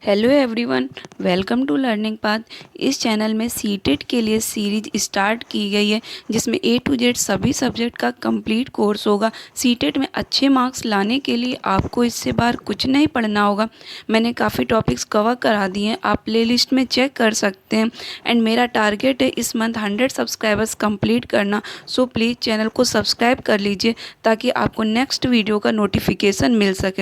Hello everyone, welcome to learning path. इस channel में CTET के लिए सीरीज स्टार्ट की गई है जिसमें ए टू जेड सभी सब्जेक्ट का कंप्लीट कोर्स होगा। सीटेट में अच्छे मार्क्स लाने के लिए आपको इससे बाहर कुछ नहीं पढ़ना होगा। मैंने काफ़ी टॉपिक्स कवर करा दिए हैं, आप प्लेलिस्ट में चेक कर सकते हैं। एंड मेरा टारगेट है इस मंथ 100 सब्सक्राइबर्स कंप्लीट करना। सो प्लीज़ चैनल को सब्सक्राइब कर लीजिए ताकि आपको नेक्स्ट वीडियो का नोटिफिकेशन मिल सके।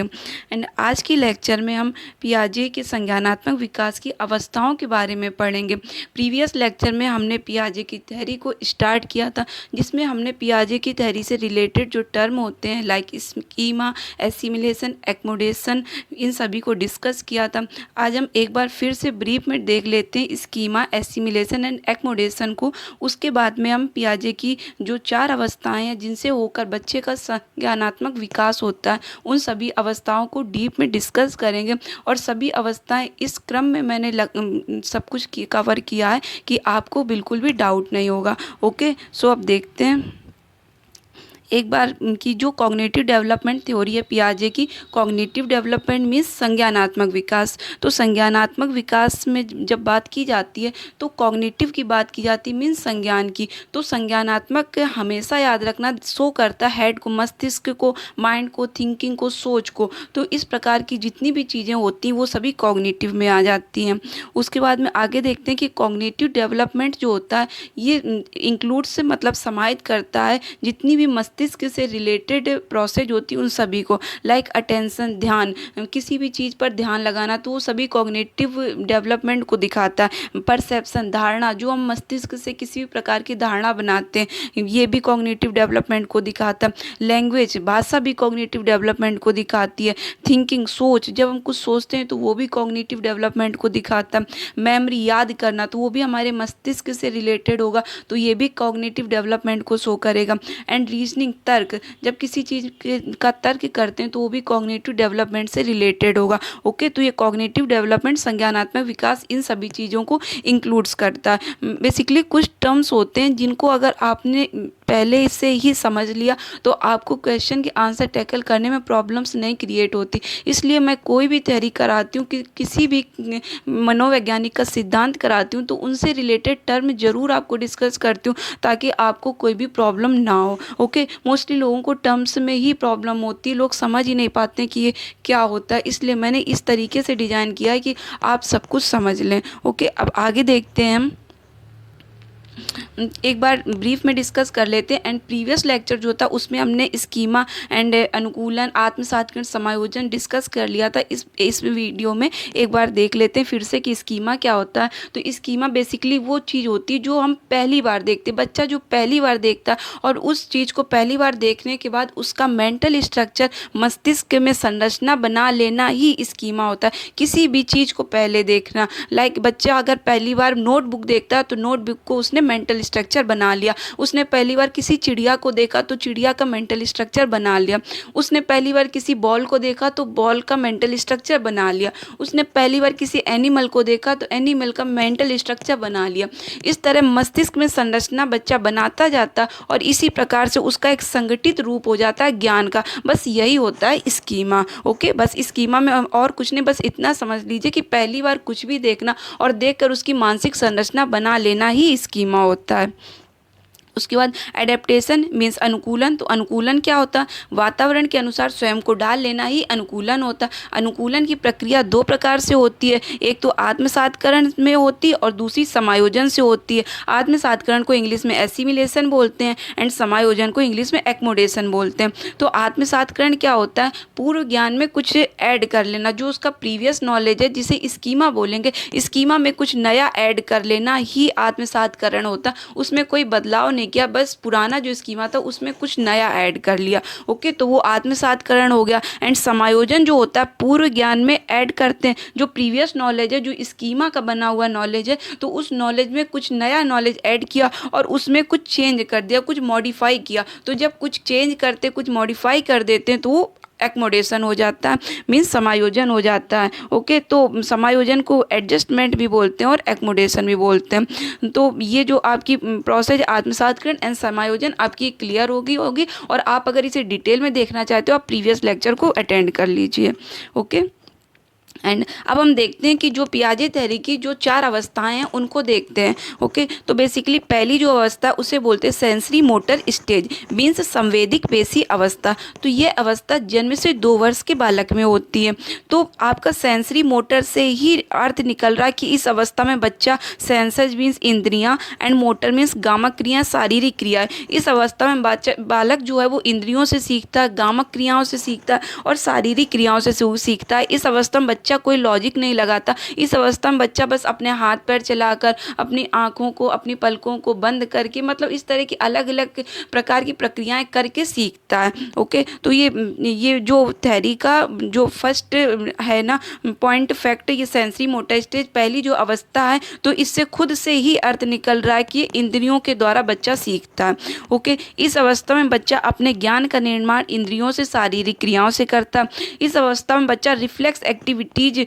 एंड आज की लेक्चर में हम पियाजे के संज्ञानात्मक विकास की अवस्थाओं के बारे में पढ़ेंगे। प्रीवियस लेक्चर में हमने पियाजे की थ्योरी को स्टार्ट किया था, जिसमें हमने पियाजे की थ्योरी से रिलेटेड जो टर्म होते हैं लाइक स्कीमा, एसिमिलेशन, एक्मोडेशन, इन सभी को डिस्कस किया था। आज हम एक बार फिर से ब्रीफ में देख लेते हैं स्कीमा, एसिमिलेशन एंड एक्मोडेशन को। उसके बाद में हम पियाजे की जो 4 अवस्थाएं हैं जिनसे होकर बच्चे का संज्ञानात्मक विकास होता है, उन सभी अवस्थाओं को डीप में डिस्कस करेंगे। और सभी अवस्थाएं इस क्रम में मैंने सब कुछ कवर किया है कि आपको बिल्कुल भी डाउट नहीं होगा। ओके, सो अब देखते हैं एक बार की जो कॉग्निटिव डेवलपमेंट थ्योरी है पियाजे की। कॉग्निटिव डेवलपमेंट मीन्स संज्ञानात्मक विकास। तो संज्ञानात्मक विकास में जब बात की जाती है तो कॉग्निटिव की बात की जाती है, मीन्स संज्ञान की। तो संज्ञानात्मक हमेशा याद रखना शो करता है हेड को, मस्तिष्क को, माइंड को, थिंकिंग को, सोच को। तो इस प्रकार की जितनी भी चीज़ें होती हैं वो सभी कॉग्निटिव में आ जाती हैं। उसके बाद में आगे देखते हैं कि कॉग्निटिव डेवलपमेंट जो होता है ये इंक्लूड से मतलब समाहित करता है जितनी भी मस्तिष्क से रिलेटेड प्रोसेस होती है उन सभी को, लाइक अटेंशन, ध्यान, किसी भी चीज़ पर ध्यान लगाना, तो वो सभी कॉग्निटिव डेवलपमेंट को दिखाता है। परसेप्शन, धारणा, जो हम मस्तिष्क से किसी भी प्रकार की धारणा बनाते हैं ये भी कॉग्निटिव डेवलपमेंट को दिखाता है। लैंग्वेज, भाषा भी कॉग्निटिव डेवलपमेंट को दिखाती है। थिंकिंग, सोच, जब हम कुछ सोचते हैं तो वो भी कॉग्निटिव डेवलपमेंट को दिखाता है। मेमोरी, याद करना, तो वो भी हमारे मस्तिष्क से रिलेटेड होगा, तो ये भी कॉग्निटिव डेवलपमेंट को शो करेगा। एंड रीजनिंग, तर्क, जब किसी चीज़ का तर्क करते हैं तो वो भी कॉग्निटिव डेवलपमेंट से रिलेटेड होगा। ओके, तो ये कॉग्निटिव डेवलपमेंट, संज्ञानात्मक विकास, इन सभी चीज़ों को इंक्लूड्स करता है। बेसिकली कुछ टर्म्स होते हैं जिनको अगर आपने पहले से ही समझ लिया तो आपको क्वेश्चन के आंसर टैकल करने में प्रॉब्लम्स नहीं क्रिएट होती। इसलिए मैं कोई भी तैयारी कराती हूँ कि किसी भी मनोवैज्ञानिक का सिद्धांत कराती हूँ तो उनसे रिलेटेड टर्म जरूर आपको डिस्कस करती हूँ ताकि आपको कोई भी प्रॉब्लम ना हो। ओके, मोस्टली लोगों को टर्म्स में ही प्रॉब्लम होती है, लोग समझ ही नहीं पाते कि ये क्या होता है। इसलिए मैंने इस तरीके से डिज़ाइन किया है कि आप सब कुछ समझ लें। ओके, अब आगे देखते हैं हम एक बार ब्रीफ में डिस्कस कर लेते हैं। एंड प्रीवियस लेक्चर जो था उसमें हमने स्कीमा एंड अनुकूलन, आत्मसात्करण, समायोजन डिस्कस कर लिया था। इस वीडियो में एक बार देख लेते हैं फिर से कि स्कीमा क्या होता है। तो स्कीमा बेसिकली वो चीज़ होती है जो हम पहली बार देखते हैं। बच्चा जो पहली बार देखता है और उस चीज़ को पहली बार देखने के बाद उसका मेंटल स्ट्रक्चर, मस्तिष्क में संरचना बना लेना ही स्कीमा होता है। किसी भी चीज़ को पहले देखना, लाइक बच्चा अगर पहली बार नोटबुक देखता है तो नोटबुक को उसने मेंटल स्ट्रक्चर बना लिया। उसने पहली बार किसी चिड़िया को देखा तो चिड़िया का मेंटल स्ट्रक्चर बना लिया। उसने पहली बार किसी बॉल को देखा तो बॉल का मेंटल स्ट्रक्चर बना लिया। उसने पहली बार किसी एनिमल को देखा तो एनिमल का मेंटल स्ट्रक्चर बना लिया। इस तरह मस्तिष्क में संरचना बच्चा बनाता जाता और इसी प्रकार से उसका एक संगठित रूप हो जाता है ज्ञान का। बस यही होता है स्कीमा। ओके, बस स्कीमा में और कुछ नहीं, बस इतना समझ लीजिए कि पहली बार कुछ भी देखना और देखकर उसकी मानसिक संरचना बना लेना ही स्कीमा होता है। उसके बाद एडेप्टेशन मीन्स अनुकूलन। तो अनुकूलन क्या होता है? वातावरण के अनुसार स्वयं को डाल लेना ही अनुकूलन होता है। अनुकूलन की प्रक्रिया 2 प्रकार से होती है, एक तो आत्मसात्करण में होती है और दूसरी समायोजन से होती है। आत्मसात्करण को इंग्लिश में एसिमिलेशन बोलते हैं एंड समायोजन को इंग्लिश में एक्मोडेशन बोलते हैं। तो आत्मसात्करण क्या होता है? पूर्व ज्ञान में कुछ ऐड कर लेना, जो उसका प्रीवियस नॉलेज है जिसे स्कीमा बोलेंगे, स्कीमा में कुछ नया ऐड कर लेना ही आत्मसात्करण होता है। उसमें कोई बदलाव किया, बस पुराना जो स्कीमा था उसमें कुछ नया ऐड कर लिया। ओके, तो वो आत्मसात्करण हो गया। एंड समायोजन जो होता है पूर्व ज्ञान में ऐड करते हैं जो प्रीवियस नॉलेज है, जो स्कीमा का बना हुआ नॉलेज है, तो उस नॉलेज में कुछ नया नॉलेज ऐड किया और उसमें कुछ चेंज कर दिया, कुछ मॉडिफाई किया। तो जब कुछ चेंज करते, कुछ मॉडिफाई कर देते हैं तो वो एक्मोडेशन हो जाता है, मीन्स समायोजन हो जाता है। ओके, तो समायोजन को एडजस्टमेंट भी बोलते हैं और एक्मोडेशन भी बोलते हैं। तो ये जो आपकी प्रोसेस आत्मसात्करण एंड समायोजन आपकी क्लियर होगी और आप अगर इसे डिटेल में देखना चाहते हो आप प्रीवियस लेक्चर को अटेंड कर लीजिए। ओके, एंड अब हम देखते हैं कि जो पियाजे थ्योरी की जो 4 अवस्थाएं हैं उनको देखते हैं। ओके, तो बेसिकली पहली जो अवस्था है उसे बोलते हैं सेंसरी मोटर स्टेज, मीन्स संवेदिक पेशी अवस्था। तो ये अवस्था जन्म से 2 वर्ष के बालक में होती है। तो आपका सेंसरी मोटर से ही अर्थ निकल रहा है कि इस अवस्था में बच्चा सेंसर्स मीन्स इंद्रियां एंड मोटर मीन्स गामक क्रिया, शारीरिक क्रिया। इस अवस्था में बालक जो है वो इंद्रियों से सीखता है, गामक क्रियाओं से सीखता है और शारीरिक क्रियाओं से सीखता है। इस अवस्था में बच्चा कोई लॉजिक नहीं लगाता। इस अवस्था में बच्चा बस अपने हाथ पैर चलाकर, अपनी आँखों को, अपनी पलकों को बंद करके, मतलब इस तरह की अलग अलग प्रकार की प्रक्रियाएं करके सीखता है। ओके, तो ये जो थ्योरी का जो फर्स्ट है ना पॉइंट फैक्ट, ये सेंसरी मोटर स्टेज पहली जो अवस्था है, तो इससे खुद से ही अर्थ निकल रहा है कि इंद्रियों के द्वारा बच्चा सीखता है। ओके, इस अवस्था में बच्चा अपने ज्ञान का निर्माण इंद्रियों से, शारीरिक क्रियाओं से करता है। इस अवस्था में बच्चा रिफ्लेक्स एक्टिविटीज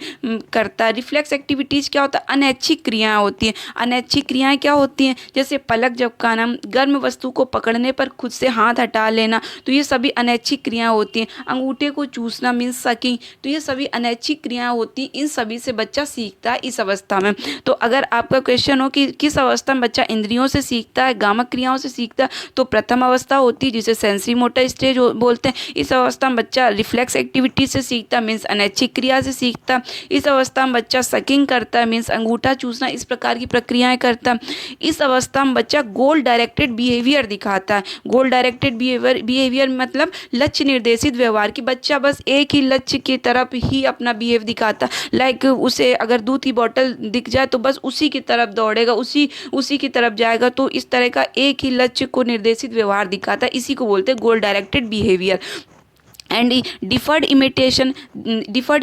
करता है। रिफ्लेक्स एक्टिविटीज क्या होता है? अनैच्छिक क्रियाएं होती हैं। अनैच्छिक क्रियाएं क्या होती हैं? जैसे पलक झपकाना, गर्म वस्तु को पकड़ने पर खुद से हाथ हटा लेना, तो ये सभी अनैच्छिक क्रियाएं होती हैं। अंगूठे को चूसना मीन्स सकिंग, तो ये सभी अनैच्छिक क्रियाएं होती हैं। इन सभी से बच्चा सीखता है इस अवस्था में। तो अगर आपका क्वेश्चन हो कि किस अवस्था में बच्चा इंद्रियों से सीखता है, गामक क्रियाओं से सीखता है, तो प्रथम अवस्था होती है जिसे सेंसरी मोटर स्टेज बोलते हैं। इस अवस्था में बच्चा रिफ्लेक्स एक्टिविटी से सीखता है, मीन्स अनैच्छिक क्रिया से सीखता है। इस अवस्था में बच्चा सकिंग करता है, मीन्स अंगूठा चूसना, इस प्रकार की प्रक्रियाएं करता है। इस अवस्था में बच्चा गोल डायरेक्टेड बिहेवियर दिखाता है। गोल डायरेक्टेड बिहेवियर मतलब लक्ष्य निर्देशित व्यवहार, कि बच्चा बस एक ही लक्ष्य की तरफ ही अपना बिहेव दिखाता है। लाइक उसे अगर दूध की बोतल दिख जाए तो बस उसी की तरफ दौड़ेगा, उसी की तरफ जाएगा। तो इस तरह का एक ही लक्ष्य को निर्देशित व्यवहार दिखाता है। इसी को बोलते हैं गोल directed behaviour. And deferred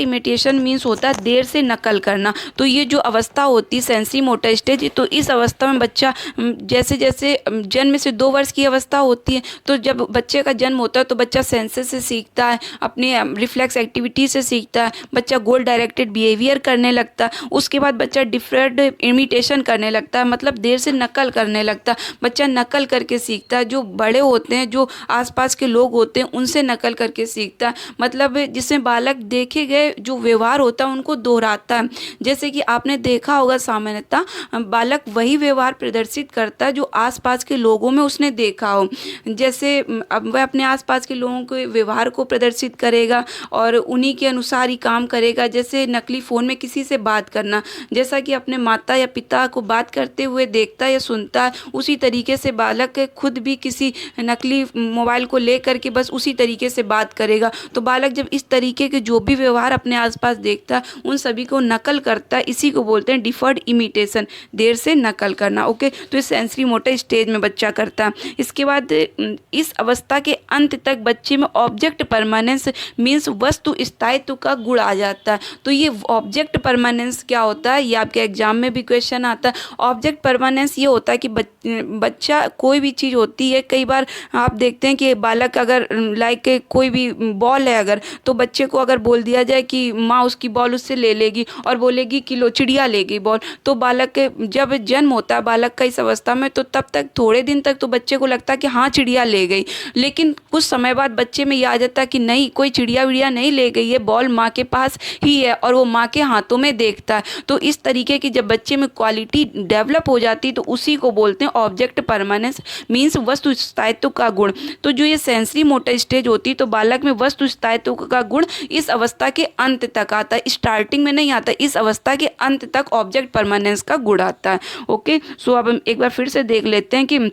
imitation means होता है देर से नकल करना। तो ये जो अवस्था होती है सेंसरी मोटर स्टेज, तो इस अवस्था में बच्चा जैसे जैसे जन्म से 2 वर्ष की अवस्था होती है, तो जब बच्चे का जन्म होता है तो बच्चा सेंसेस से सीखता है, अपने रिफ्लेक्स एक्टिविटी से सीखता है, बच्चा गोल डायरेक्टेड बिहेवियर करने लगता है। उसके बाद बच्चा डिफर्ड इमिटेशन करने लगता है, मतलब देर से नकल करने लगता है। बच्चा नकल करके सीखता है, जो बड़े होते हैं, जो आसपास के लोग होते हैं, उनसे नकल करके सीखता है। मतलब जिसमें बालक देखे गए जो व्यवहार होता है उनको दोहराता है। जैसे कि आपने देखा होगा सामान्यतः बालक वही व्यवहार प्रदर्शित करता है जो आसपास के लोगों में उसने देखा हो। जैसे अब वह अपने आसपास के लोगों के व्यवहार को प्रदर्शित करेगा और उन्हीं के अनुसार ही काम करेगा। जैसे नकली फ़ोन में किसी से बात करना, जैसा कि अपने माता या पिता को बात करते हुए देखता या सुनता है, उसी तरीके से बालक खुद भी किसी नकली मोबाइल को लेकर के बस उसी तरीके से बात करेगा। तो बालक जब इस तरीके के जो भी व्यवहार अपने आसपास देखता है उन सभी को नकल करता है। इसी को बोलते हैं डिफर्ड इमिटेशन, देर से नकल करना। ओके, तो इस सेंसरी मोटर स्टेज में बच्चा करता है। इसके बाद इस अवस्था के अंत तक बच्चे में ऑब्जेक्ट परमानेंस मीन्स वस्तु स्थायित्व का गुण आ जाता है। तो ये ऑब्जेक्ट परमानेंस क्या होता है, ये आपके एग्जाम में भी क्वेश्चन आता है। ऑब्जेक्ट परमानेंस ये होता है कि बच्चा कोई भी चीज़ होती है, कई बार आप देखते हैं कि बालक अगर लाइक कोई भी बॉल है अगर, तो बच्चे को अगर बोल दिया जाए कि माँ उसकी बॉल उससे ले लेगी और बोलेगी कि लो चिड़िया ले गई बॉल, तो बालक के जब जन्म होता है बालक का इस अवस्था में, तो तब तक थोड़े दिन तक तो बच्चे को लगता है कि हाँ चिड़िया ले गई, लेकिन कुछ समय बाद बच्चे में ये आ जाता है कि नहीं, कोई चिड़िया विड़िया नहीं ले गई है, बॉल माँ के पास ही है और वो माँ के हाथों में देखता है। तो इस तरीके की जब बच्चे में क्वालिटी डेवलप हो जाती है तो उसी को बोलते हैं ऑब्जेक्ट परमानेंस मीन्स वस्तु स्थायित्व का गुण। तो जो ये सेंसरी मोटर स्टेज होती है तो बालक में वस्तु स्थायित्व का गुण इस अवस्था के अंत तक आता है, स्टार्टिंग में नहीं आता, इस अवस्था के अंत तक ऑब्जेक्ट परमानेंस का गुण आता है। ओके, सो अब हम एक बार फिर से देख लेते हैं कि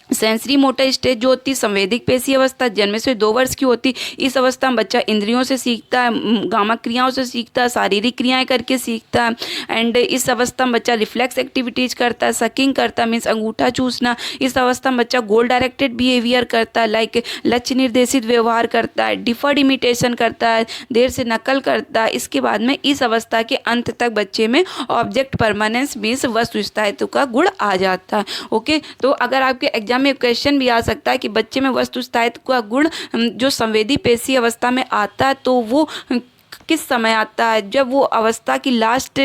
सेंसरी मोटर स्टेज जो होती है संवेदिक पेशी अवस्था जन्म से 2 वर्ष की होती। इस अवस्था में बच्चा इंद्रियों से सीखता है, गामक क्रियाओं से सीखता है, शारीरिक क्रियाएं करके सीखता है। एंड इस अवस्था में बच्चा रिफ्लेक्स एक्टिविटीज करता है, सकिंग करता है मीन्स अंगूठा चूसना। इस अवस्था में बच्चा गोल डायरेक्टेड बिहेवियर करता है, लाइक लक्ष्य निर्देशित व्यवहार करता है, डिफर्ड इमिटेशन करता है, देर से नकल करता है। इसके बाद में इस अवस्था के अंत तक बच्चे में ऑब्जेक्ट परमानेंस मीन्स वस्तु स्थायित्व का गुण आ जाता है। ओके, तो अगर आपके एग्जाम में क्वेश्चन भी आ सकता है कि बच्चे में वस्तु स्थायित्व का गुण जो संवेदी पेशी अवस्था में आता है तो वो किस समय आता है, जब वो अवस्था की लास्ट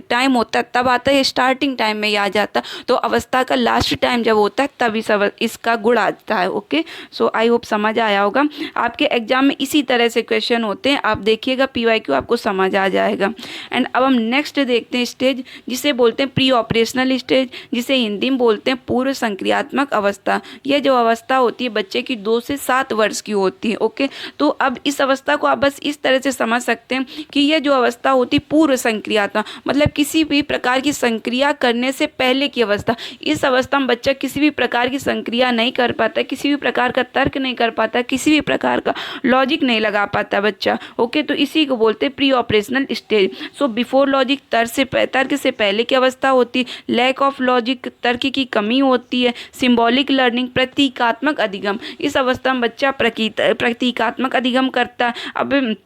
टाइम होता है तब आता है, स्टार्टिंग टाइम में ही आ जाता है। तो अवस्था का लास्ट टाइम जब होता है तब इसका गुण आता है। ओके, सो आई होप समझ आया होगा। आपके एग्जाम में इसी तरह से क्वेश्चन होते हैं, आप देखिएगा PYQ आपको समझ आ जाएगा। एंड अब हम नेक्स्ट देखते हैं स्टेज, जिसे बोलते हैं प्री ऑपरेशनल स्टेज, जिसे हिंदी में बोलते हैं पूर्व संक्रियात्मक अवस्था। यह जो अवस्था होती है बच्चे की 2 से 7 वर्ष की होती है। ओके, तो अब इस अवस्था को आप बस इस तरह से समझ सकते हैं कि यह जो अवस्था होती है पूर्व संक्रियात्मक, मतलब किसी भी प्रकार की संक्रिया करने से पहले की अवस्था। इस अवस्था में बच्चा किसी भी प्रकार की संक्रिया नहीं कर पाता, किसी भी प्रकार का तर्क नहीं कर पाता, किसी भी प्रकार का लॉजिक नहीं लगा पाता बच्चा। ओके, तो इसी को बोलते हैं pre operational stage. So before logic, तर्क से पहले की अवस्था होती, लैक ऑफ लॉजिक, तर्क की कमी होती है, सिंबॉलिक लर्निंग, प्रतीकात्मक अधिगम। इस अवस्था में बच्चा प्रतीकात्मक अधिगम करता है। अब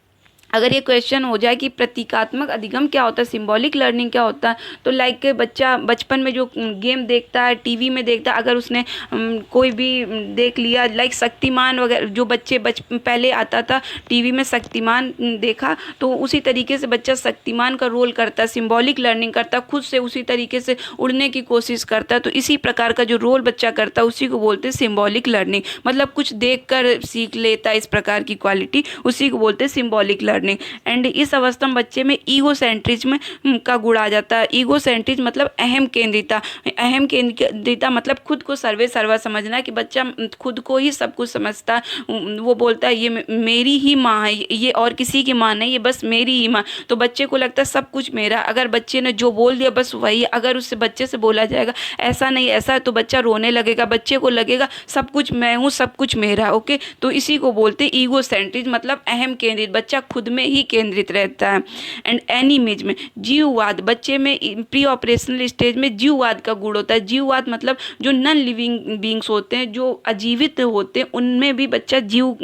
अगर ये क्वेश्चन हो जाए कि प्रतीकात्मक अधिगम क्या होता है, सिंबॉलिक लर्निंग क्या होता है, तो लाइक बच्चा बचपन में जो गेम देखता है, टीवी में देखता है, अगर उसने कोई भी देख लिया, लाइक शक्तिमान वगैरह, जो बच्चे पहले आता था टीवी में शक्तिमान देखा, तो उसी तरीके से बच्चा शक्तिमान का रोल करता है, सिंबॉलिक लर्निंग करता है, खुद से उसी तरीके से उड़ने की कोशिश करता है। तो इसी प्रकार का जो रोल बच्चा करता है उसी को बोलते हैं सिंबॉलिक लर्निंग, मतलब कुछ देख कर सीख लेता है, इस प्रकार की क्वालिटी, उसी को बोलते हैं सिंबॉलिक लर्निंग। एंड इस अवस्था में बच्चे में ईगोसेंट्रिज्म का गुण आ जाता है। ईगोसेंट्रिज्म मतलब अहम केंद्रिता, अहम केंद्रिता मतलब खुद को सर्वा समझना, कि बच्चा खुद को ही सब कुछ समझता है। वो बोलता है ये मेरी ही माँ है, ये और किसी की माँ नहीं, ये बस मेरी ही माँ। तो बच्चे को लगता है सब कुछ मेरा, अगर बच्चे ने जो बोल दिया बस वही, अगर उससे बच्चे से बोला जाएगा ऐसा नहीं ऐसा, तो बच्चा रोने लगेगा, बच्चे को लगेगा सब कुछ मैं हूँ, सब कुछ मेरा। ओके, तो इसी को बोलते हैं ईगोसेंट्रिज्म, मतलब अहम केंद्रित, बच्चा खुद में ही केंद्रित रहता है। एंड एनिमिज्म, जीववाद, बच्चे में प्री ऑपरेशनल स्टेज में जीववाद का गुण होता है। जीववाद मतलब जो नॉन लिविंग बींग्स होते हैं, जो अजीवित होते हैं, उनमें भी बच्चा जीव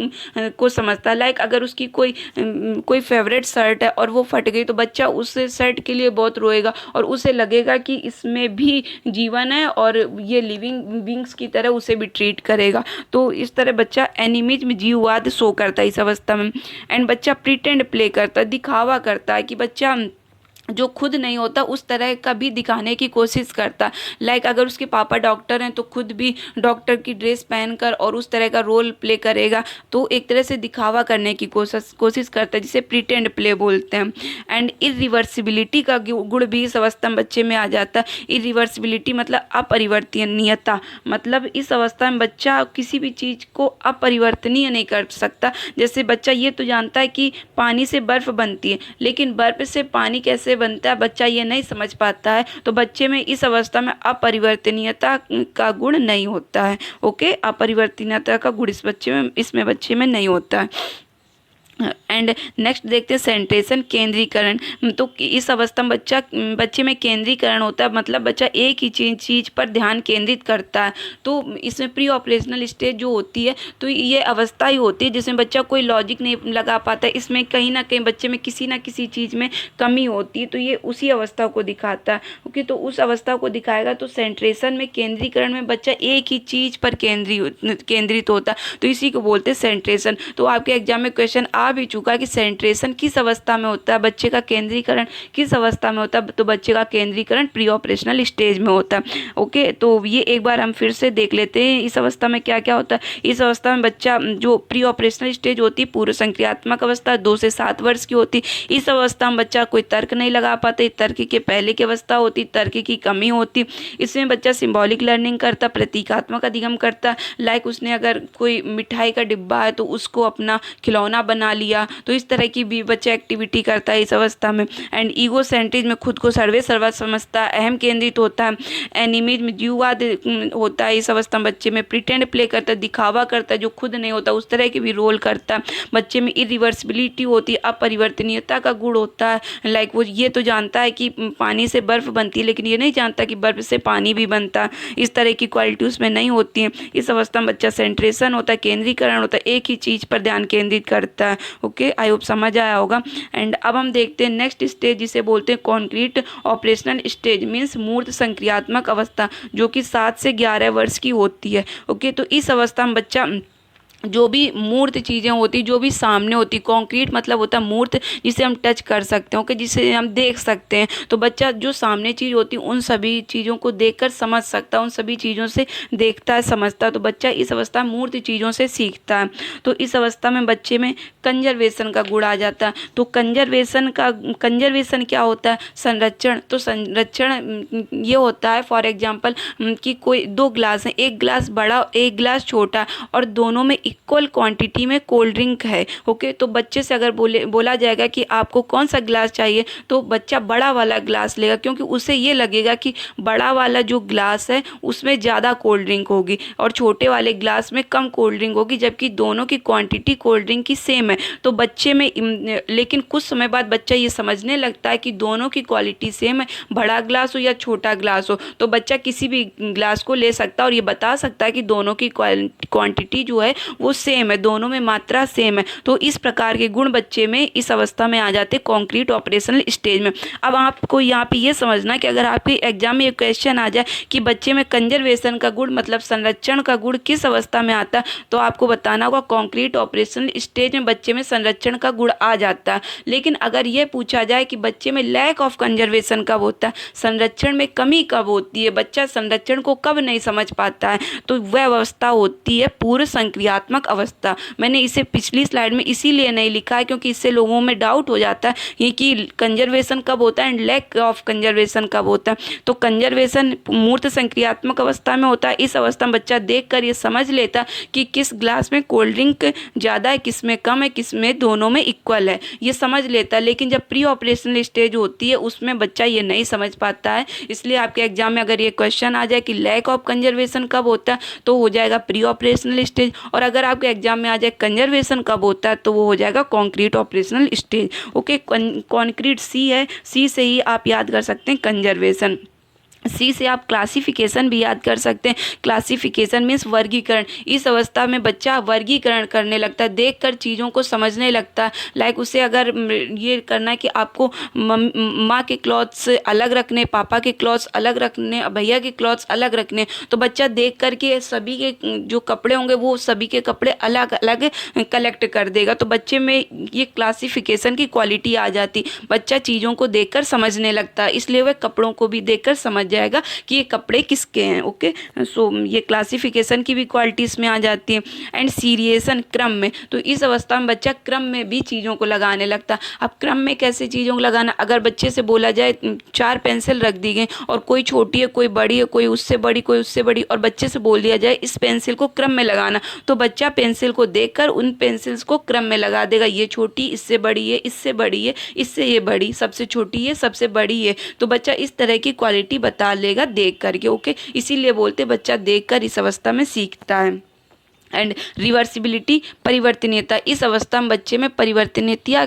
को समझता है। लाइक अगर उसकी कोई फेवरेट शर्ट है और वो फट गई, तो बच्चा उस शर्ट के लिए बहुत रोएगा और उसे लगेगा कि इसमें भी जीवन है और ये लिविंग बींग्स की तरह उसे भी ट्रीट करेगा। तो इस तरह बच्चा एनिमिज्म, जीववाद शो करता है इस अवस्था में। एंड बच्चा प्रिटेंड प्ले करता है, दिखावा करता है, कि बच्चा जो खुद नहीं होता उस तरह का भी दिखाने की कोशिश करता। लाइक अगर उसके पापा डॉक्टर हैं तो खुद भी डॉक्टर की ड्रेस पहनकर और उस तरह का रोल प्ले करेगा, तो एक तरह से दिखावा करने की कोशिश करता है, जिसे प्रिटेंड प्ले बोलते हैं। एंड इरिवर्सिबिलिटी का गुण भी इस अवस्था में बच्चे में आ जाता है। इरिवर्सिबिलिटी मतलब अपरिवर्तनीयता, मतलब इस अवस्था में बच्चा किसी भी चीज़ को अपरिवर्तनीय नहीं कर सकता। जैसे बच्चा ये तो जानता है कि पानी से बर्फ़ बनती है, लेकिन बर्फ़ से पानी कैसे बनता है बच्चा ये नहीं समझ पाता है। तो बच्चे में इस अवस्था में अपरिवर्तनीयता का गुण नहीं होता है। ओके, अपरिवर्तनीयता का गुण इसमें बच्चे में नहीं होता है। एंड नेक्स्ट देखते हैं सेंट्रेशन, केंद्रीकरण। तो इस अवस्था में बच्चे में केंद्रीकरण होता है, मतलब बच्चा एक ही चीज़ पर ध्यान केंद्रित करता है। तो इसमें प्री ऑपरेशनल स्टेज जो होती है, तो ये अवस्था ही होती है जिसमें बच्चा कोई लॉजिक नहीं लगा पाता, इसमें कहीं ना कहीं बच्चे में किसी ना किसी चीज़ में कमी होती है, तो ये उसी अवस्था को दिखाता है। ओके, तो उस अवस्था को दिखाएगा। तो सेंट्रेशन में, केंद्रीकरण में बच्चा एक ही चीज़ पर केंद्रित होता है, तो इसी को बोलते हैं सेंट्रेशन। तो आपके एग्जाम में क्वेश्चन भी चुका कि सेंट्रेशन किस अवस्था में होता है, बच्चे का केंद्रीकरण किस अवस्था में होता है, तो बच्चे का केंद्रीकरण प्री ऑपरेशनल स्टेज में होता है। ओके, तो ये एक बार हम फिर से देख लेते हैं इस अवस्था में क्या क्या होता है। इस अवस्था में बच्चा जो प्री ऑपरेशनल स्टेज होती है, पूर्व संक्रियात्मक अवस्था 2 से 7 वर्ष की होती है। इस अवस्था में बच्चा कोई तर्क नहीं लगा पाता, तर्क के पहले की अवस्था होती, तर्क की कमी होती। इसमें बच्चा सिंबॉलिक लर्निंग करता, प्रतीकात्मक अधिगम करता। लाइक उसने अगर कोई मिठाई का डिब्बा है तो उसको अपना खिलौना बना लिया, तो इस तरह की भी बच्चा एक्टिविटी करता है इस अवस्था में। एंड ईगोसेंट्रिज्म में खुद को सर्वा समझता है, अहम केंद्रित होता है। एनिमिज्म, जीववाद होता है इस अवस्था में बच्चे में। प्रिटेंड प्ले करता है, दिखावा करता है, जो खुद नहीं होता उस तरह के भी रोल करता है। बच्चे में इरिवर्सिबिलिटी होती है, अपरिवर्तनीयता का गुण होता है। लाइक वो ये तो जानता है कि पानी से बर्फ बनती है, लेकिन ये नहीं जानता कि बर्फ से पानी भी बनता है। इस तरह की क्वालिटी उसमें नहीं होती है। इस अवस्था में बच्चा सेंट्रेशन होता है, केंद्रीकरण होता है, एक ही चीज़ पर ध्यान केंद्रित करता है। ओके, आई होप समझ आया होगा। एंड अब हम देखते हैं नेक्स्ट स्टेज, जिसे बोलते हैं कॉन्क्रीट ऑपरेशनल स्टेज, मीन्स मूर्त संक्रियात्मक अवस्था, जो कि 7 से 11 वर्ष की होती है। ओके, तो इस अवस्था में बच्चा जो भी मूर्त चीज़ें होती, जो भी सामने होती, कॉन्क्रीट मतलब होता है मूर्त, जिसे हम टच कर सकते हैं, ओके, जिसे हम देख सकते हैं। तो बच्चा जो सामने चीज़ होती है उन सभी चीज़ों को देखकर समझ सकता है, उन सभी चीज़ों से देखता है, समझता है। तो बच्चा इस अवस्था में मूर्त चीज़ों से सीखता है। तो इस अवस्था में बच्चे में कंजर्वेशन का गुण आ जाता है। तो कंजर्वेशन क्या होता है? संरक्षण। तो संरक्षण ये होता है, फॉर एग्जाम्पल कि कोई दो ग्लास हैं, एक ग्लास बड़ा एक ग्लास छोटा, और दोनों में इक्वल क्वांटिटी में कोल्ड ड्रिंक है, ओके। तो बच्चे से अगर बोला जाएगा कि आपको कौन सा ग्लास चाहिए, तो बच्चा बड़ा वाला ग्लास लेगा, क्योंकि उसे ये लगेगा कि बड़ा वाला जो ग्लास है उसमें ज़्यादा कोल्ड ड्रिंक होगी और छोटे वाले ग्लास में कम कोल्ड ड्रिंक होगी, जबकि दोनों की क्वांटिटी कोल्ड ड्रिंक की सेम है। तो बच्चे में लेकिन कुछ समय बाद बच्चा ये समझने लगता है कि दोनों की क्वालिटी सेम है, बड़ा ग्लास हो या छोटा ग्लास हो। तो बच्चा किसी भी ग्लास को ले सकता है और ये बता सकता है कि दोनों की क्वांटिटी जो है वो सेम है, दोनों में मात्रा सेम है। तो इस प्रकार के गुण बच्चे में इस अवस्था में आ जाते कॉन्क्रीट ऑपरेशनल स्टेज में। अब आपको यहाँ पे ये समझना कि अगर आपके एग्जाम में ये क्वेश्चन आ जाए कि बच्चे में कंजर्वेशन का गुण मतलब संरक्षण का गुण किस अवस्था में आता है, तो आपको बताना होगा कॉन्क्रीट ऑपरेशनल स्टेज में बच्चे में संरक्षण का गुण आ जाता है। लेकिन अगर ये पूछा जाए कि बच्चे में लैक ऑफ कंजर्वेशन कब होता है, संरक्षण में कमी कब होती है, बच्चा संरक्षण को कब नहीं समझ पाता है, तो वह अवस्था होती है पूर्व संक्रियात्मक अवस्था। मैंने इसे पिछली स्लाइड में इसीलिए नहीं लिखा है क्योंकि इससे लोगों में डाउट हो जाता है ये कि कंजर्वेशन कब होता है एंड लैक ऑफ कंजर्वेशन कब होता है। तो कंजर्वेशन मूर्त संक्रियात्मक अवस्था में होता है। इस अवस्था में बच्चा देखकर ये समझ लेता कि किस ग्लास में कोल्ड ड्रिंक ज़्यादा है, किस में कम है, किस में दोनों में इक्वल है, ये समझ लेता है। लेकिन जब प्री ऑपरेशनल स्टेज होती है उसमें बच्चा ये नहीं समझ पाता है। इसलिए आपके एग्जाम में अगर ये क्वेश्चन आ जाए कि लैक ऑफ कंजर्वेशन कब होता है, तो हो जाएगा प्री ऑपरेशनल स्टेज, और अगर आपके एग्जाम में आ जाए कंजर्वेशन कब होता है, तो वो हो जाएगा concrete operational stage, okay. Concrete C है, सी से ही आप याद कर सकते हैं कंजर्वेशन। सी से आप क्लासिफिकेशन भी याद कर सकते हैं। क्लासिफिकेशन मीन्स वर्गीकरण। इस अवस्था में बच्चा वर्गीकरण करने लगता है, देखकर चीज़ों को समझने लगता है। लाइक उसे अगर ये करना है कि आपको माँ के क्लॉथ्स अलग रखने, पापा के क्लॉथ्स अलग रखने, भैया के क्लॉथ्स अलग रखने, तो बच्चा देख करके सभी के जो कपड़े होंगे वो सभी के कपड़े अलग अलग कलेक्ट कर देगा। तो बच्चे में ये क्लासिफिकेशन की क्वालिटी आ जाती, बच्चा चीज़ों को देखकर समझने लगता है, इसलिए वह कपड़ों को भी देखकर समझ जाएगा कि ये कपड़े किसके हैं, ओके। सो ये क्लासिफिकेशन की भी क्वालिटी इसमें आ जाती है। एंड सीरिएशन क्रम में, तो इस अवस्था में बच्चा क्रम में भी चीज़ों को लगाने लगता है। अब क्रम में कैसे चीज़ों को लगाना, अगर बच्चे से बोला जाए 4 पेंसिल रख दी गई और कोई छोटी है, कोई बड़ी है, कोई उससे बड़ी, कोई उससे बड़ी, और बच्चे से बोल दिया जाए इस पेंसिल को क्रम में लगाना, तो बच्चा पेंसिल को देखकर उन पेंसिल्स को क्रम में लगा देगा। ये छोटी, इससे बड़ी है, इससे बड़ी है, इससे ये बड़ी, सबसे छोटी है, सबसे बड़ी है। तो बच्चा इस तरह की क्वालिटी बता लेगा देख करके, ओके। इसीलिए बोलते बच्चा देखकर इस अवस्था में सीखता है। एंड रिवर्सिबिलिटी, परिवर्तनीयता, इस अवस्था में बच्चे में परिवर्तनीयता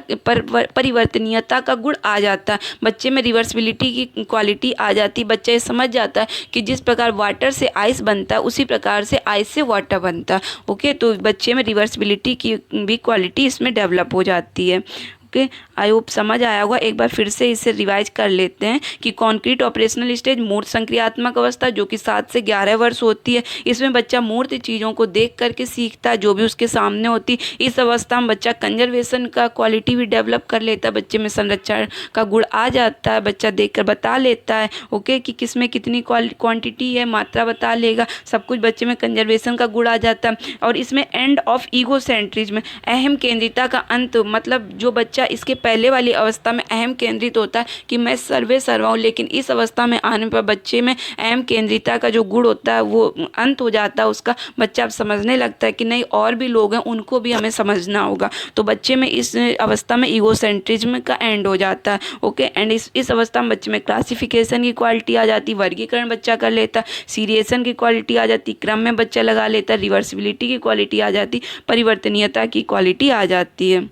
का गुण आ जाता है। बच्चे में रिवर्सिबिलिटी की क्वालिटी आ जाती, बच्चा ये समझ जाता है कि जिस प्रकार वाटर से आइस बनता है उसी प्रकार से आइस से वाटर बनता है, ओके। तो बच्चे में रिवर्सिबिलिटी की भी क्वालिटी इसमें डेवलप हो जाती है, ओके। आई होप समझ आया होगा। एक बार फिर से इसे रिवाइज कर लेते हैं कि कॉन्क्रीट ऑपरेशनल स्टेज मूर्त संक्रियात्मक अवस्था जो कि 7 से 11 वर्ष होती है। इसमें बच्चा मूर्त चीज़ों को देख करके सीखता है जो भी उसके सामने होती। इस अवस्था में बच्चा कंजर्वेशन का क्वालिटी भी डेवलप कर लेता है, बच्चे में संरक्षण का गुण आ जाता है, बच्चा देखकर बता लेता है, ओके, कि किस में कितनी क्वांटिटी है, मात्रा बता लेगा, सब कुछ बच्चे में कंजर्वेशन का गुण आ जाता है। और इसमें एंड ऑफ ईगोसेंट्रिज्म, अहम केंद्रिता का अंत, मतलब जो बच्चा इसके पहले वाली अवस्था में अहम केंद्रित होता है कि मैं सर्वे सर्वा हूँ, लेकिन इस अवस्था में आने पर बच्चे में अहम केंद्रिता का जो गुण होता है वो अंत हो जाता है उसका। बच्चा अब समझने लगता है कि नहीं और भी लोग हैं, उनको भी हमें समझना होगा। तो बच्चे में इस अवस्था में ईगोसेंट्रिज्म का एंड हो जाता है, ओके। एंड इस अवस्था में बच्चे में क्लासिफिकेशन की क्वालिटी आ जाती, वर्गीकरण बच्चा कर लेता, सीरिएशन की क्वालिटी आ जाती, क्रम में बच्चा लगा लेता, रिवर्सिबिलिटी की क्वालिटी आ जाती, परिवर्तनीयता की क्वालिटी आ जाती है।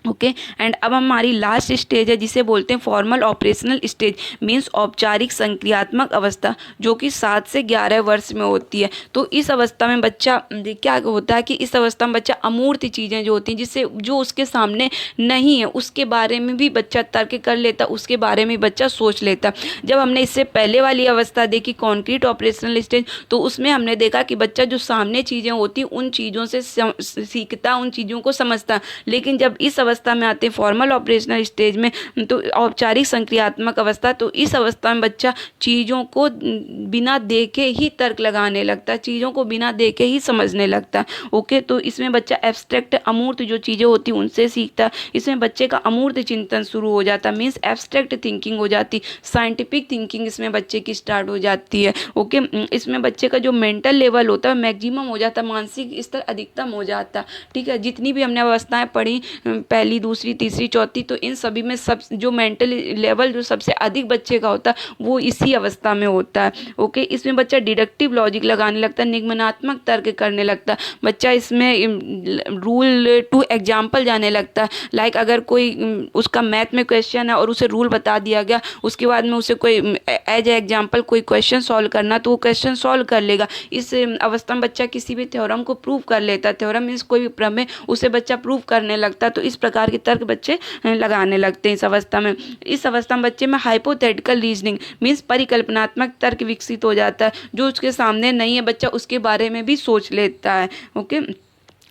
ओके एंड अब हमारी लास्ट स्टेज है जिसे बोलते हैं फॉर्मल ऑपरेशनल स्टेज, मीन्स औपचारिक संक्रियात्मक अवस्था, जो कि 7 से 11 वर्ष में होती है। तो इस अवस्था में बच्चा क्या होता है कि इस अवस्था में बच्चा अमूर्त चीज़ें जो होती हैं, जिससे जो उसके सामने नहीं है उसके बारे में भी बच्चा तर्क कर लेता, उसके बारे में बच्चा सोच लेता। जब हमने इससे पहले वाली अवस्था देखी कॉन्क्रीट ऑपरेशनल स्टेज, तो उसमें हमने देखा कि बच्चा जो सामने चीज़ें होती उन चीज़ों से सीखता, उन चीज़ों को समझता। लेकिन जब इस अवस्था में आते हैं फॉर्मल ऑपरेशनल स्टेज में, तो औपचारिक संक्रियात्मक अवस्था, तो इस अवस्था में बच्चा चीज़ों को बिना देखे ही तर्क लगाने लगता है, चीज़ों को बिना देखे ही समझने लगता है। ओके, तो इसमें बच्चा एब्स्ट्रैक्ट अमूर्त जो चीज़ें होती हैं उनसे सीखता है। इसमें बच्चे का अमूर्त चिंतन शुरू हो जाता है, मीन्स एब्स्ट्रैक्ट थिंकिंग हो जाती, साइंटिफिक थिंकिंग इसमें बच्चे की स्टार्ट हो जाती है। ओके, इसमें बच्चे का जो मेंटल लेवल होता है मैक्सिमम हो जाता है, मानसिक स्तर अधिकतम हो जाता है। ठीक है, जितनी भी हमने अवस्थाएं पढ़ी, पहली, दूसरी, तीसरी, चौथी, तो इन सभी में सब जो मेंटल लेवल जो सबसे अधिक बच्चे का होता है वो इसी अवस्था में होता है। ओके, इसमें बच्चा डिडक्टिव लॉजिक लगाने लगता है, निगमनात्मक तर्क करने लगता है। बच्चा इसमें रूल टू एग्जाम्पल जाने लगता है। लाइक अगर कोई उसका मैथ में क्वेश्चन है और उसे रूल बता दिया गया, उसके बाद में उसे कोई एज एग्जाम्पल कोई क्वेश्चन सॉल्व करना, तो वो क्वेश्चन सॉल्व कर लेगा। इस अवस्था में बच्चा किसी भी थ्योरम को प्रूव कर लेता है। थ्योरम मीन्स कोई भी प्रमेय, उसे बच्चा प्रूव करने लगता है। तो इस प्रकार के तर्क बच्चे लगाने लगते हैं इस अवस्था में। इस अवस्था में बच्चे में हाइपोथेटिकल रीजनिंग मीन्स परिकल्पनात्मक तर्क विकसित हो जाता है, जो उसके सामने नहीं है बच्चा उसके बारे में भी सोच लेता है। ओके,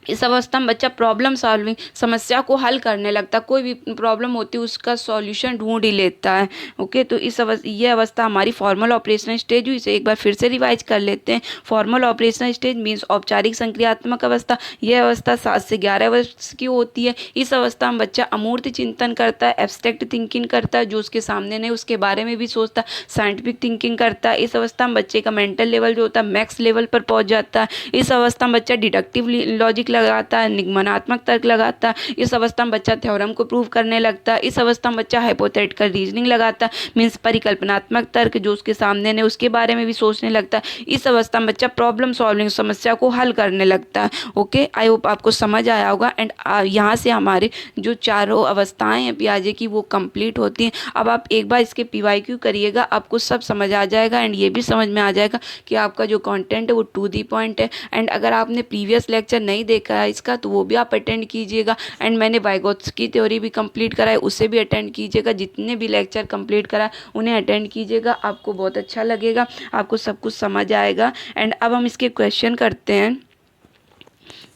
इस अवस्था में बच्चा प्रॉब्लम सॉल्विंग, समस्या को हल करने लगता है, कोई भी प्रॉब्लम होती है उसका सॉल्यूशन ढूंढ ही लेता है। ओके, तो ये अवस्था हमारी फॉर्मल ऑपरेशनल स्टेज हुई। इसे एक बार फिर से रिवाइज कर लेते हैं। फॉर्मल ऑपरेशनल स्टेज मीन्स औपचारिक संक्रियात्मक अवस्था। यह अवस्था 7 से 11 वर्ष की होती है। इस अवस्था में बच्चा अमूर्त चिंतन करता है, एब्स्ट्रैक्ट थिंकिंग करता है, जो उसके सामने नहीं उसके बारे में भी सोचता है, साइंटिफिक थिंकिंग करता है। इस अवस्था में बच्चे का मेंटल लेवल जो होता है मैक्स लेवल पर पहुंच जाता है। इस अवस्था में बच्चा डिडक्टिव लॉजिक लगाता है, निगमनात्मक तर्क लगाता है। इस अवस्था में बच्चा थ्योरम को प्रूव करने लगता है। इस अवस्था में बच्चा हाइपोथेटिकल रीजनिंग लगाता है, मीन्स परिकल्पनात्मक तर्क, जो उसके सामने ने उसके बारे में भी सोचने लगता है। इस अवस्था में बच्चा प्रॉब्लम सॉल्विंग, समस्या को हल करने लगता है। ओके, आई होप आपको समझ आया होगा। एंड यहाँ से हमारे जो चारों अवस्थाएं हैं पियाजे की वो कंप्लीट होती हैं। अब आप एक बार इसके PYQ करिएगा, आपको सब समझ आ जाएगा एंड ये भी समझ में आ जाएगा कि आपका जो कंटेंट है वो टू दी पॉइंट है। एंड अगर आपने प्रीवियस लेक्चर नहीं देखा है इसका, तो वो भी आप अटेंड कीजिएगा। एंड मैंने वाइगोत्स्की थ्योरी भी कंप्लीट करा है, उसे भी अटेंड कीजिएगा। जितने भी लेक्चर कंप्लीट करा उन्हें अटेंड कीजिएगा, आपको बहुत अच्छा लगेगा, आपको सब कुछ समझ आएगा। एंड अब हम इसके क्वेश्चन करते हैं।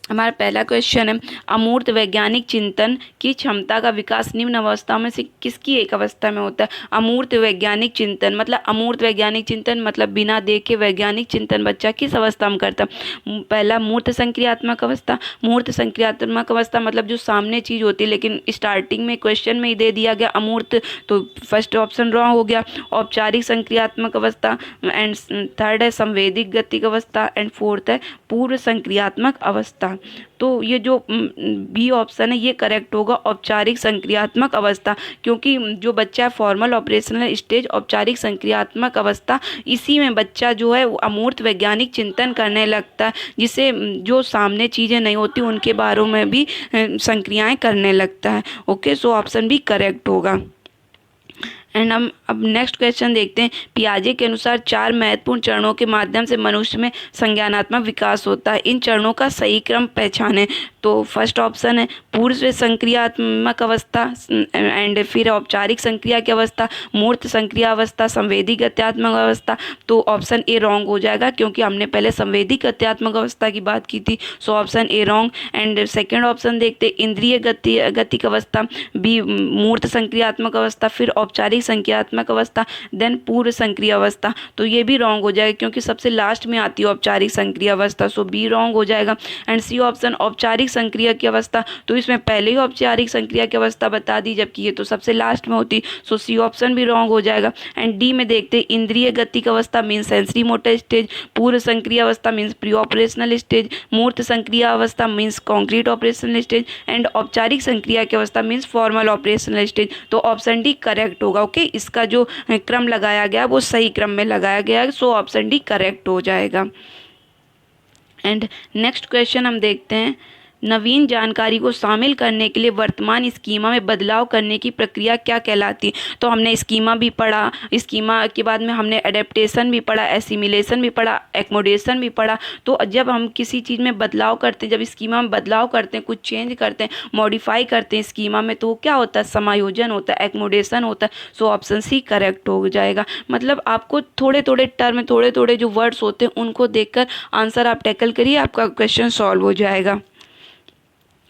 हमारा पहला क्वेश्चन है, अमूर्त वैज्ञानिक चिंतन की क्षमता का विकास निम्न अवस्थाओं में से किसकी एक अवस्था में होता है? अमूर्त वैज्ञानिक चिंतन मतलब अमूर्त वैज्ञानिक चिंतन मतलब बिना देखे वैज्ञानिक चिंतन बच्चा किस अवस्था में करता है? पहला मूर्त संक्रियात्मक अवस्था। मूर्त संक्रियात्मक अवस्था मतलब जो सामने चीज होती है, लेकिन स्टार्टिंग में क्वेश्चन में ही दे दिया गया अमूर्त, तो फर्स्ट ऑप्शन रॉन्ग हो गया। औपचारिक संक्रियात्मक अवस्था, एंड थर्ड है संवेदिक गतिक अवस्था, एंड फोर्थ है पूर्व संक्रियात्मक अवस्था। तो ये जो बी ऑप्शन है ये करेक्ट होगा, औपचारिक संक्रियात्मक अवस्था, क्योंकि जो बच्चा है फॉर्मल ऑपरेशनल स्टेज औपचारिक संक्रियात्मक अवस्था, इसी में बच्चा जो है अमूर्त वैज्ञानिक चिंतन करने लगता है, जिसे जो सामने चीज़ें नहीं होती उनके बारे में भी संक्रियाएं करने लगता है। ओके, सो ऑप्शन भी करेक्ट होगा। एंड हम अब नेक्स्ट क्वेश्चन देखते हैं। पियाजे के अनुसार 4 महत्वपूर्ण चरणों के माध्यम से मनुष्य में संज्ञानात्मक विकास होता है, इन चरणों का सही क्रम पहचानें। तो फर्स्ट ऑप्शन है पूर्व संक्रियात्मक अवस्था, एंड फिर औपचारिक संक्रिया की अवस्था, मूर्त संक्रिया अवस्था, संवेदी गत्यात्मक अवस्था। तो ऑप्शन ए रॉन्ग हो जाएगा, क्योंकि हमने पहले संवेदी गत्यात्मक अवस्था की बात की थी, so option A wrong. And second option देखते इंद्रिय गतिक अवस्था, बी मूर्त संक्रियात्मक अवस्था, फिर औपचारिक संक्रियात्मक अवस्था, देन पूर्व संक्रिया अवस्था। तो ये भी रॉन्ग हो जाएगा, क्योंकि सबसे लास्ट में आती है औपचारिक संक्रिया अवस्था, सो बी रॉन्ग हो जाएगा। एंड सी ऑप्शन औपचारिक संक्रिया की अवस्था, तो इसमें पहले ही औपचारिक संक्रिया की अवस्था बता दी, जबकि ये तो सबसे लास्ट में होती, सो सी ऑप्शन भी रॉन्ग हो जाएगा। एंड डी में देखते इंद्रिय गतिक अवस्था मीन्स सेंसरी मोटर स्टेज, पूर्व संक्रिया अवस्था मीन्स प्री ऑपरेशनल स्टेज, मूर्त संक्रिया अवस्था means concrete operational stage, and औपचारिक संक्रिया की अवस्था मीन्स फॉर्मल ऑपरेशनल स्टेज। तो ऑप्शन डी करेक्ट होगा। ओके, इसका जो क्रम लगाया गया वो सही क्रम में लगाया गया है, सो ऑप्शन डी करेक्ट हो जाएगा। एंड नेक्स्ट क्वेश्चन हम देखते हैं। नवीन जानकारी को शामिल करने के लिए वर्तमान स्कीमा में बदलाव करने की प्रक्रिया क्या कहलाती है। तो हमने स्कीमा भी पढ़ा, स्कीमा के बाद में हमने एडेप्टेशन भी पढ़ा, एसिमिलेशन भी पढ़ा, एक्मोडेशन भी पढ़ा। तो जब हम किसी चीज़ में बदलाव करते हैं, जब स्कीमा में बदलाव करते हैं, कुछ चेंज करते हैं, मॉडिफाई करते हैं स्कीमा में, तो वो क्या होता है, समायोजन होता है, एक्मोडेशन होता है। सो ऑप्शन सी करेक्ट हो जाएगा। मतलब आपको थोड़े थोड़े टर्म, थोड़े थोड़े जो वर्ड्स होते हैं उनको देखकर आंसर आप टैकल करिए, आपका क्वेश्चन सॉल्व हो जाएगा।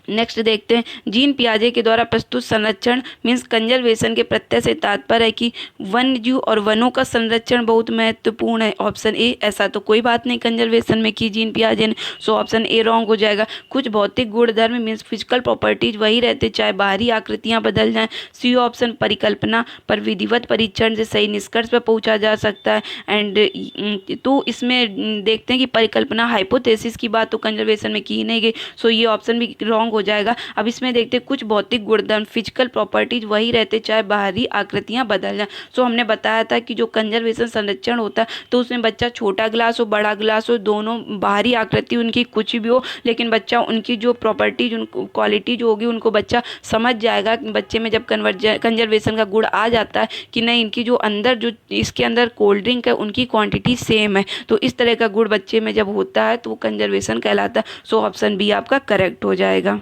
नेक्स्ट देखते हैं, जीन पियाजे के द्वारा प्रस्तुत संरक्षण मीन्स कंजर्वेशन के प्रत्यय से तात्पर्य है कि वन्य जीव और वनों का संरक्षण बहुत महत्वपूर्ण है। ऑप्शन ए, ऐसा तो कोई बात नहीं कंजर्वेशन में की जीन पियाजे ने। सो ऑप्शन ए रॉन्ग हो जाएगा। कुछ भौतिक गुणधर्म मीन्स फिजिकल प्रॉपर्टीज वही रहते चाहे बाहरी आकृतियां बदल जाएं। सी ऑप्शन परिकल्पना पर विधिवत परीक्षण से सही निष्कर्ष पर पहुंचा जा सकता है। एंड तो इसमें देखते हैं कि परिकल्पना हाइपोथेसिस की बात तो कंजर्वेशन में की नहीं गई। सो ये ऑप्शन भी रॉन्ग हो जाएगा। अब इसमें देखते हैं, कुछ भौतिक गुणधर्म फिजिकल प्रॉपर्टीज वही रहते चाहे बाहरी आकृतियां बदल जाएं। सो हमने बताया था कि जो कंजर्वेशन संरक्षण होता है तो उसमें बच्चा छोटा ग्लास हो बड़ा ग्लास हो, दोनों बाहरी आकृति उनकी कुछ भी हो, लेकिन बच्चा उनकी जो प्रॉपर्टीज, उनको क्वालिटी जो होगी उनको बच्चा समझ जाएगा। बच्चे में जब कंजर्वेशन का गुण आ जाता है कि नहीं, इनकी जो अंदर जो इसके अंदर कोल्ड ड्रिंक है उनकी क्वांटिटी सेम है, तो इस तरह का गुण बच्चे में जब होता है तो वो कंजर्वेशन कहलाता है। सो ऑप्शन बी आपका करेक्ट हो जाएगा।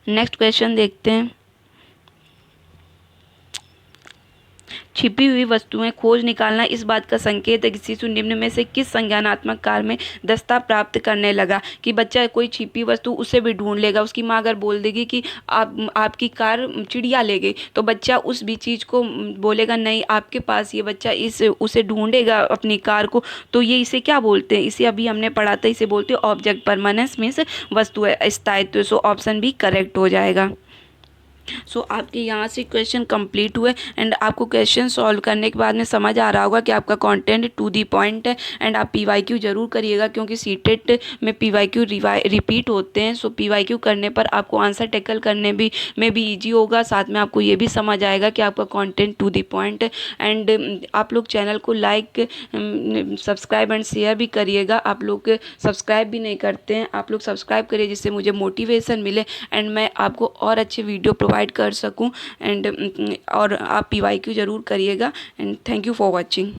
नेक्स्ट क्वेश्चन देखते हैं, छिपी हुई वस्तुएं खोज निकालना इस बात का संकेत है कि शिशु निम्न में से किस संज्ञानात्मक कार्य में दक्षता प्राप्त करने लगा। कि बच्चा कोई छिपी वस्तु उसे भी ढूंढ लेगा। उसकी माँ अगर बोल देगी कि आपकी कार चिड़िया ले गई, तो बच्चा उस भी चीज़ को बोलेगा नहीं आपके पास, ये बच्चा उसे ढूंढेगा अपनी कार को। तो ये इसे क्या बोलते हैं, इसे अभी हमने पढ़ा था, इसे बोलते हैं ऑब्जेक्ट परमानेंस मीन्स वस्तु स्थायित्व। सो ऑप्शन भी करेक्ट हो जाएगा। सो आपके यहाँ से क्वेश्चन कंप्लीट हुए एंड आपको क्वेश्चन सॉल्व करने के बाद में समझ आ रहा होगा कि आपका कंटेंट टू दी पॉइंट है। एंड आप पीवाईक्यू जरूर करिएगा, क्योंकि सीटेट में पीवाईक्यू रिपीट होते हैं। सो पीवाईक्यू करने पर आपको आंसर टैकल करने में भी ईजी होगा, साथ में आपको ये भी समझ आएगा कि आपका कंटेंट टू दी पॉइंट है। एंड आप लोग चैनल को लाइक, सब्सक्राइब एंड शेयर भी करिएगा। आप लोग सब्सक्राइब भी नहीं करते हैं, आप लोग सब्सक्राइब करिए जिससे मुझे मोटिवेशन मिले एंड मैं आपको और अच्छे वीडियो प्रोवाइड कर सकूं। एंड और आप पीवाईक्यू जरूर करिएगा। And thank you for watching.